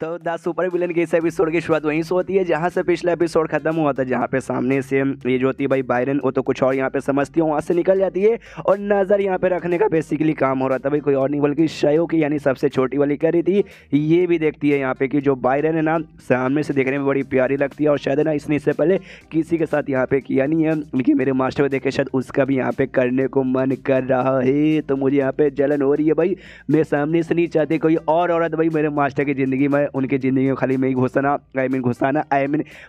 तो the super villain के इस एपिसोड की शुरुआत वहीं से होती है जहाँ से पिछला एपिसोड खत्म हुआ था, जहाँ पे सामने से ये जो होती है भाई बायरन, वो तो कुछ और यहाँ पे समझती है, वहाँ से निकल जाती है और नज़र यहाँ पे रखने का बेसिकली काम हो रहा था भाई, कोई और नहीं बल्कि शयो की, यानी सबसे छोटी वाली कर रही थी। ये भी देखती है यहाँ पे कि जो बायरन है ना, सामने से देखने में बड़ी प्यारी लगती है और शायद ना इसने इससे पहले किसी के साथ यहाँ पे किया नहीं है, लेकिन मेरे मास्टर को देखे शायद उसका भी यहाँ पे करने को मन कर रहा है। तो मुझे यहाँ पे जलन हो रही है भाई, मैं सामने से नहीं चाहती कोई और औरत भाई मेरे मास्टर की ज़िंदगी में, उनकी ज़िंदगी में खाली मैं ही घुसाना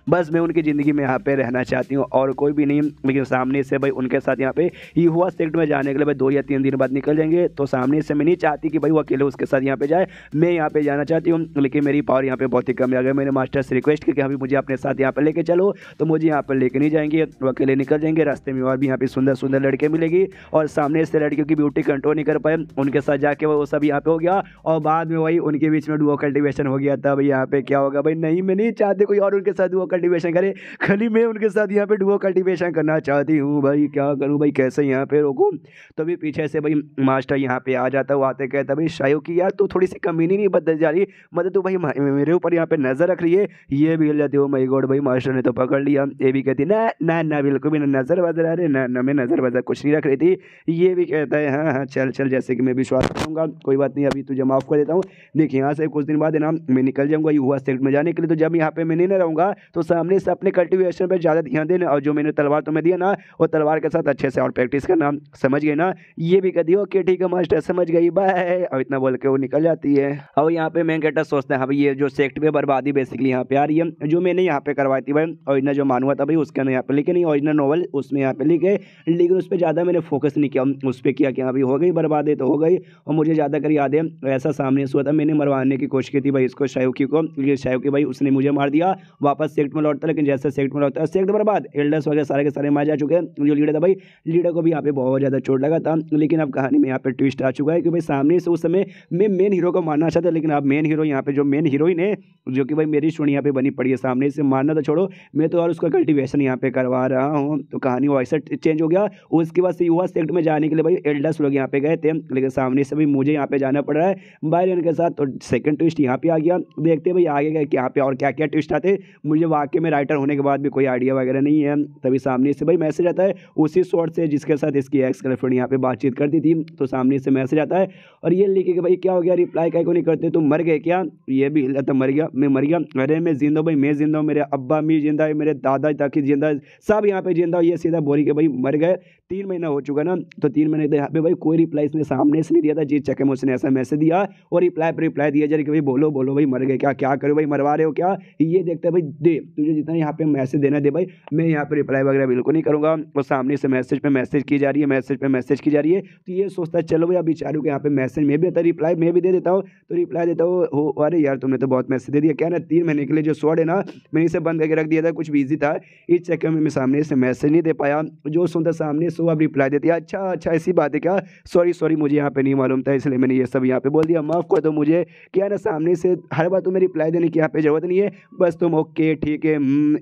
बस मैं उनकी ज़िंदगी में यहाँ पे रहना चाहती हूँ और कोई भी नहीं। लेकिन सामने से भाई उनके साथ यहाँ पे ही हुआ सेक्ट में जाने के लिए भाई 2 या 3 दिन बाद निकल जाएंगे। तो सामने से मैं नहीं चाहती कि भाई वो अकेले उसके साथ यहाँ पे जाए, मैं यहाँ पे जाना चाहती हूँ, लेकिन मेरी पावर यहाँ पे बहुत ही कम है। अगर मैंने मास्टर से रिक्वेस्ट की कि अभी मुझे अपने साथ यहाँ पे लेके चलो, तो मुझे यहाँ पर लेके नहीं जाएंगे, वो अकेले निकल जाएंगे। रास्ते में और भी यहाँ पे सुंदर सुंदर लड़के मिलेगी और सामने से लड़कियों की ब्यूटी कंट्रोल नहीं कर पाए, उनके साथ जाके वो सब यहाँ पे हो गया और बाद में वही उनके बीच में डुओ कल्टिवेशन हो गया था। भाई यहाँ पे क्या होगा भाई, नहीं मैं नहीं चाहती कोई और उनके साथ डुओ कल्टिवेशन करे, खाली मैं उनके साथ यहाँ पे डुओ कल्टिवेशन करना चाहती हूँ। भाई क्या करूँ भाई, कैसे यहाँ पे रोकूँ। तो भी पीछे से भाई मास्टर यहाँ पे आ जाता, वो आते कहता भाई शायो की यार तू थोड़ी सी कमीनी नहीं बदल जा रही, मतलब तू भाई मेरे ऊपर यहाँ पे नजर रख रही है। ये भी हिल जाती हो, माय गॉड भाई मास्टर ने तो पकड़ लिया। ये भी कहती ना ना ना बिल्कुल भी ना नजर बदल रहे, ना ना मैं नजर बदल कुछ नहीं रख रही थी। ये भी कहता है हाँ हाँ चल चल, जैसे कि मैं विश्वास करूँगा, कोई बात नहीं, अभी तुझे माफ़ कर देता हूँ। देखिए यहाँ से कुछ दिन बाद है ना मैं निकल जाऊँगा युवा सेक्ट में जाने के लिए, तो जब यहाँ पे मैं नहीं रहूँगा तो सामने से अपने कल्टिवेशन पर ज़्यादा ध्यान देना और जो मैंने तलवार तुम्हें दिया ना, वो तलवार के साथ अच्छे से और प्रैक्टिस करना, समझ गए ना। ये भी कह दियो ओके ठीक है मास्टर समझ गई बाय, और इतना बोल के वो निकल जाती है। और यहाँ पे मेन कैरेक्टर सोचते हैं हाँ भाई ये जो सेक्ट पे बर्बादी बेसिकली यहाँ पे आ रही है, जो मैंने यहाँ पे करवाई थी भाई, ओरिजिनल जो मानवा था भाई उसके अंदर यहाँ पे लिखे नहीं, ओरिजिनल नॉवल उसमें यहाँ पे लिखे, लेकिन उस पर ज़्यादा मैंने फोकस नहीं किया, उस पर किया कि हाँ भाई हो गई बर्बादी तो हो गई। और मुझे ज़्यादा कर याद है ऐसा सामने से हुआ था, मैंने मरवाने की कोशिश की थी भाई इसको शायोकी को, लेकिन शायोकी भाई उसने मुझे मार दिया, वापस सेक्ट में लौटता, लेकिन जैसे सेक्ट में लौटता सेक्ट बर्बाद, एल्डर्स वगैरह सारे के सारे मार जा चुके हैं। जो लीडर था भाई, लीडर को भी यहाँ पे बहुत ज़्यादा चोट लगा था। लेकिन अब कहानी में यहाँ पे ट्विस्ट आ चुका है कि भाई सामने से उस समय मैं मेन हीरो को मारना चाहता, लेकिन अब मेन हीरो यहाँ पे जो मेन हीरोइन है, जो कि भाई मेरी स्टोरी यहाँ पे बनी पड़ी है, सामने से मारना तो छोड़ो, मैं तो और उसका कल्टिवेशन यहाँ पे करवा रहा हूँ। तो कहानी वैसा चेंज हो गया। उसके बाद से युवा सेक्ट में जाने के लिए भाई एल्डर्स लोग यहाँ पे गए थे, लेकिन सामने से भी मुझे यहाँ पे जाना पड़ रहा है बायरन के साथ। तो सेकंड ट्विस्ट यहाँ पे आ गया, देखते भाई आगे गए यहाँ पे और क्या क्या ट्विस्ट आते। मुझे वाकई में राइटर होने के बाद भी कोई आइडिया वगैरह नहीं है। तभी सामने से भाई मैसेज आता है उसी शॉट से जिसके साथ इसकी एक्स गर्लफ्रेंड यहाँ पे बातचीत करती थी। तो सामने से मैसेज आता है और ये लिखे कि भाई क्या हो गया, रिप्लाई क्या को नहीं करते, तुम मर गए क्या। ये भी हिला तो मर गया, मैं मर गया, अरे मैं जिंदा भाई, मैं जिंदा हूँ, मेरे अब्बा अम्मी जिंदा है, मेरे दादा ताकि जिंदा, सब यहाँ पे जिंदा हो। ये सीधा बोली के भाई मर गए, 3 महीना हो चुका ना। तो 3 महीने यहाँ पे भाई कोई रिप्लाई इसने सामने से नहीं दिया था, जीत चके में उसने ऐसा मैसेज दिया और रिप्लाई पर रिप्लाई दिया जा रही कि भाई बोलो बोलो भाई मर गए क्या, क्या करो भाई मरवा रहे हो क्या। ये देखते हैं भाई दे तुझे जितना यहाँ पे मैसेज देना दे भाई, मैं यहाँ पे रिप्लाई वगैरह बिल्कुल नहीं करूँगा। और सामने से मैसेज पे मैसेज की जा रही है, मैसेज पे मैसेज की जा रही है। तो ये सोचता है चलो भाई अब बेचारों के यहाँ पे मैसेज में भी आता, रिप्लाई मैं भी दे देता हूँ। तो रिप्लाई देता हूँ, अरे यार तुमने तो बहुत मैसेज दे दिया, क्या ना 3 महीने के लिए जो शॉर्ट है ना मैंने इसे बंद करके रख दिया था, कुछ बिजी था, इस चक्कर में मैं सामने से मैसेज नहीं दे पाया। जो सुनता सामने से अब रिप्लाई देती है, अच्छा अच्छा ऐसी बात है क्या, सॉरी सॉरी मुझे यहाँ पे नहीं मालूम था, इसलिए मैंने ये सब यहाँ पे बोल दिया, माफ़ कर दो मुझे। क्या ना सामने से हर बार तुम्हें रिप्लाई देने की यहाँ पे जरूरत नहीं है, बस तुम ओके ठीक है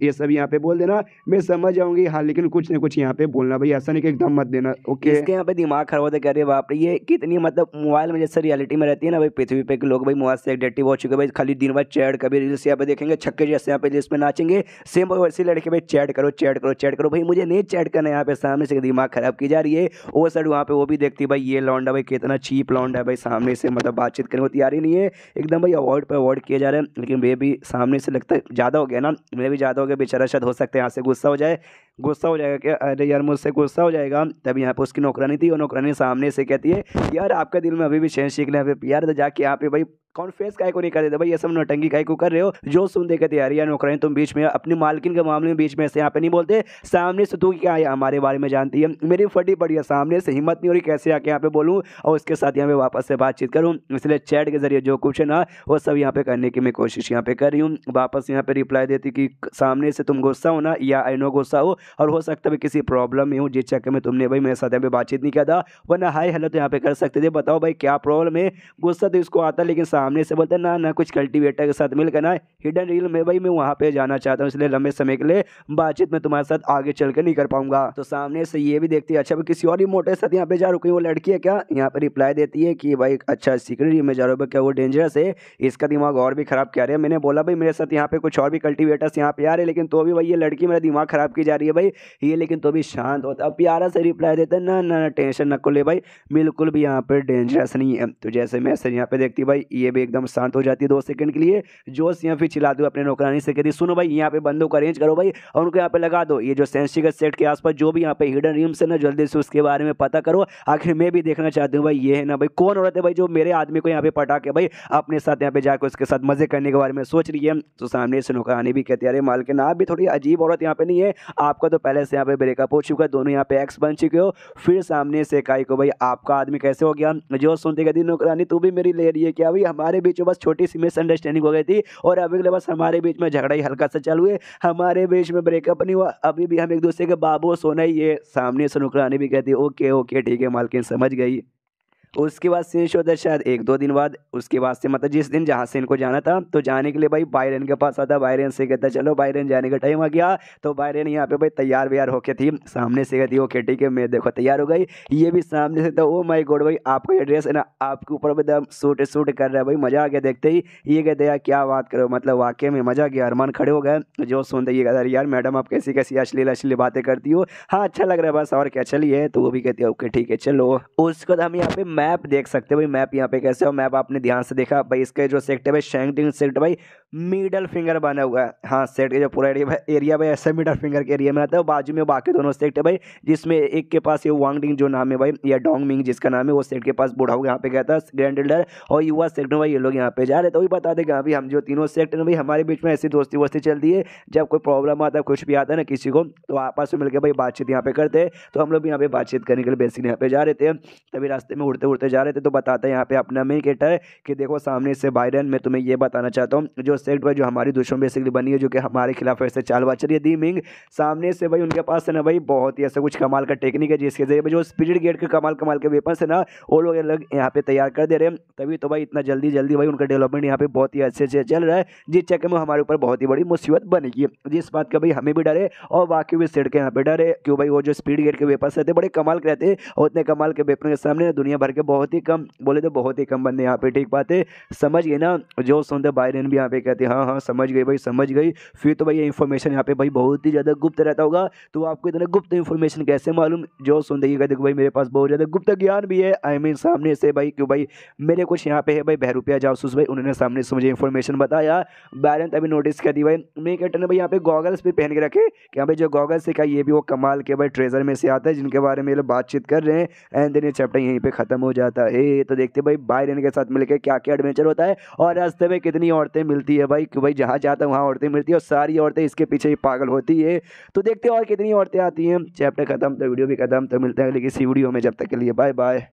ये सब यहाँ पे बोल देना, मैं समझ जाऊंगी। हाँ लेकिन कुछ ना कुछ यहाँ पे बोलना भाई, ऐसा नहीं कि एकदम मत देना ओके। इसके यहाँ पे दिमाग खराब होता कह रहे बाप रे, ये कितनी मतलब मोबाइल में जैसे रियलिटी में रहती है ना भाई, पृथ्वी पे के लोग भाई मोबाइल से एडिक्टिव हो चुके भाई, खाली दिन भर चैट, कभी रील्स यहाँ पे देखेंगे, छक्के जैसे यहाँ पे रील्स में नाचेंगे, सेम वैसे लड़के भाई चैट करो चैट करो चैट करो। भाई मुझे नहीं चैट करना, यहाँ पे सामने से दिमाग खराब की जा रही है। वो सर वहाँ पे वो भी देखती भाई ये लौंडा भाई कितना चीप लौंडा है भाई, सामने से मतलब बातचीत करने को तैयार ही नहीं है, एकदम भाई अवॉइड पे अवॉइड किया जा रहा है। लेकिन वे भी सामने से लगता है ज़्यादा हो गया ना, मैं भी ज़्यादा हो गया, बेचारा शायद हो सकता है यहाँ से गुस्सा हो जाए, गुस्सा हो जाएगा क्या, अरे यार मुझसे गुस्सा हो जाएगा। तब यहाँ पे उसकी नौकरानी थी, और नौकरानी सामने से कहती है यार आपका दिल में अभी भी चैन सीख ले यार, तो जाके यहाँ पे भाई कॉन्फ्रेंस काय को नहीं कर देते भाई, ये सब नौटंकी काय को कर रहे हो। जो सुन दे कहते यार यार नौकरानी तुम बीच में अपनी मालकिन के मामले में बीच में ऐसे यहाँ पे नहीं बोलते, सामने से तू क्या हमारे बारे में जानती है, मेरी फटी पड़ी है, सामने से हिम्मत नहीं हो रही कैसे आके यहाँ पे बोलूँ और उसके साथ यहाँ पे वापस से बातचीत करूँ। इसलिए चैट के जरिए जो कुछ है ना वो सब यहाँ पे करने की मैं कोशिश यहाँ पे कर रही हूँ। वापस यहाँ पे रिप्लाई देती कि सामने से तुम गुस्सा हो ना, या आई नो गुस्सा हो, और हो सकता है किसी प्रॉब्लम में हूँ जिस चक्कर में तुमने भाई मेरे साथ यहाँ पे बातचीत नहीं किया था, वरना हाय हेलो तो यहाँ पे कर सकते थे। बताओ भाई क्या प्रॉब्लम है। गुस्सा तो इसको आता लेकिन सामने से बोलते ना ना कुछ कल्टीवेटर के साथ मिलकर ना हिडन रील में भाई मैं वहाँ पे जाना चाहता हूँ, इसलिए लंबे समय के लिए बातचीत में तुम्हारे साथ आगे चल कर नहीं कर पाऊंगा। तो सामने से ये भी देखती है अच्छा भाई किसी और ही मोटे साथ यहाँ पे जा रुकी वो लड़की है क्या। यहाँ पे रिप्लाई देती है कि भाई अच्छा सीक्रेट में जा रहा हूँ क्या वो डेंजरस है, इसका दिमाग और भी खराब क्या रहा है। मैंने बोला भाई मेरे साथ यहाँ पे कुछ और भी कल्टीवेटर्स यहाँ पे आ रहे लेकिन तो भी भाई ये लड़की मेरा दिमाग खराब की जा रही है भाई ये, लेकिन तो भी शांत होता है प्यारा से रिप्लाई देता है ना ना टेंशन न को ले भाई बिल्कुल भी यहाँ पे डेंजरस नहीं है। तो जैसे मैसेज यहाँ पे देखती भाई ये भी एकदम शांत हो जाती है 2 सेकंड के लिए। जोश यहाँ फिर चिल्ला दो अपने नौकरानी से कहती सुनो भाई यहाँ पे बंदों को अरेंज करो भाई और उनको यहाँ पे लगा दो, ये जो सेंसिटिव सेट के आसपास जो भी यहाँ पे हिडन रीम्स है ना जल्दी से उसके बारे में पता करो। आखिर मैं भी देखना चाहती हूँ भाई ये है ना भाई कौन औरत है भाई जो मेरे आदमी को यहाँ पे पटा के भाई अपने साथ यहाँ पे जाकर उसके साथ मजे करने के बारे में सोच रही है। तो सामने से नौकरानी भी कहती है अरे मालकिन आप भी थोड़ी अजीब औरत यहाँ पे नहीं है, आपका तो पहले से यहाँ पे ब्रेकअप हो चुका है, दोनों यहाँ पे एक्स बन चुके हो। फिर सामने से काई को भाई आपका आदमी कैसे हो गया। जो सुनते कहती नौकरानी तू भी मेरी ले रही है क्या भाई, हमारे बीच में बस छोटी सी मिसअंडरस्टैंडिंग हो गई थी और अभी के बस हमारे बीच में झगड़ा ही हल्का सा चालू है, हमारे बीच में ब्रेकअप नहीं हुआ, अभी भी हम एक दूसरे के बाबू सोना ही है। सामने से नौकरानी भी कहती है ओके ओके ठीक है मालकिन समझ गई। उसके बाद सीन होता है शायद 1-2 दिन बाद। उसके बाद से मतलब जिस दिन जहाँ से इनको जाना था तो जाने के लिए भाई बायरन के पास आता, बायरन से कहता चलो बायरन जाने का टाइम आ गया। तो बायरन यहाँ पे भाई तैयार व्यार होके थी, सामने से कहती ओके ठीक है मैं देखो तैयार हो गई। ये भी सामने से तो ओ माय गॉड भाई आपका ये ड्रेस है ना आपके ऊपर एकदम सूट कर रहा है भाई, मजा आ गया देखते ही। ये कहते यार क्या बात करो मतलब वाकई में मजा आ गया, अरमान खड़े हो गए। जो सुनते ये कहता यार मैडम आप कैसी कैसी अश्लील बातें करती हो, हाँ अच्छा लग रहा है बस और क्या चलिए। तो वो भी कहती है ओके ठीक है चलो। उसके बाद हम यहाँ पे मैप देख सकते हैं भाई, मैप यहाँ पे कैसे हो, मैप आपने ध्यान से देखा भाई इसका जो सेक्टर है शैंगटिंग सेक्टर भाई मिडल फिंगर बना हुआ है। हाँ सेट का जो पूरा एरिया भाई ऐसा मिडल फिंगर के एरिया में आता है, बाजू में बाकी दोनों सेट है भाई जिसमें एक के पास ये वांगडिंग जो नाम है भाई या डोंग मिंग जिसका नाम है वो सेट के पास बूढ़ा हुआ यहाँ पे गया था ग्रैंड एल्डर और युवा सेक्टर भाई ये लोग यहाँ पे जा रहे। तो वही बता देगा अभी हम जो तीनों सेक्टर भाई हमारे बीच में ऐसी दोस्ती वोस्ती चलती है, जब कोई प्रॉब्लम आता है कुछ भी आता है ना किसी को तो आपस में मिलकर भाई बातचीत यहाँ पे करते हैं। तो हम लोग भी यहाँ पे बातचीत करने के लिए बेसिकली यहाँ पे जा रहे थे, तभी रास्ते में उड़ते उड़ते जा रहे थे तो बताते हैं यहाँ पे अपना मेन कैरेक्टर है कि देखो सामने से बायरन मैं तुम्हें ये बताना चाहता हूँ जो सेट भाई जो हमारी दुश्मन बेसिकली बनी है जो कि हमारे खिलाफ ऐसे चालबाज चल रही है दी मिंग। सामने से भाई उनके पास है ना भाई बहुत ही ऐसा कुछ कमाल का टेक्निक है जिसके जरिए जो स्पिरिट गेट के कमाल के वेपन्स है ना वो लोग अलग यहाँ पे तैयार कर दे रहे हैं। तभी तो भाई इतना जल्दी भाई उनका डेवलपमेंट यहाँ पे बहुत ही अच्छे से चल रहा है जिस चक्कर में हमारे ऊपर बहुत ही बड़ी मुसीबत बनेगी, जिस बात का भाई हमें भी डरे और बाकी भी सेट के यहाँ पे डरे क्यों भाई वो जो स्पीड गेट के वेपन्स रहते बड़े कमाल के रहते और उतने कमाल के वेपन के सामने दुनिया भर के बहुत ही कम बोले तो बहुत ही कम बंदे यहाँ पे ठीक बात है समझ गए ना। जो सुनते बायरन भी यहाँ पे कहते हाँ हाँ समझ गई भाई समझ गई। फिर तो भाई ये इन्फॉर्मेशन यहाँ पे भाई बहुत ही ज़्यादा गुप्त रहता होगा, तो आपको इतना गुप्त इन्फॉर्मेशन कैसे मालूम। जो सुनते ये कहते भाई मेरे पास बहुत ज़्यादा गुप्त ज्ञान भी है, आई मीन सामने से भाई क्यों भाई मेरे कुछ यहाँ पे है भाई बहरूपिया जासूस भाई उन्होंने सामने से मुझे इन्फॉर्मेशन बताया। बायरन तभी नोटिस कर दी भाई मेरे कैरेक्टर ने भाई यहाँ पे गॉगल्स भी पहन के रखे कि भाई जो गॉगल्स है क्या ये भी वो कमाल के भाई ट्रेजर में से आता है जिनके बारे में लोग बातचीत कर रहे हैं। एंड देन ये चैप्टर यहीं पे खत्म हो जाता है। तो देखते भाई बायरन के साथ मिलकर क्या क्या एडवेंचर होता है और रास्ते में कितनी औरतें मिलती है भाई कि भाई जहाँ जाता है वहाँ औरतें मिलती है और सारी औरतें इसके पीछे ही पागल होती है। तो देखते हैं और कितनी औरतें आती हैं। चैप्टर खत्म तो वीडियो भी खत्म, तो मिलते हैं अगली किसी वीडियो में, जब तक के लिए बाय बाय।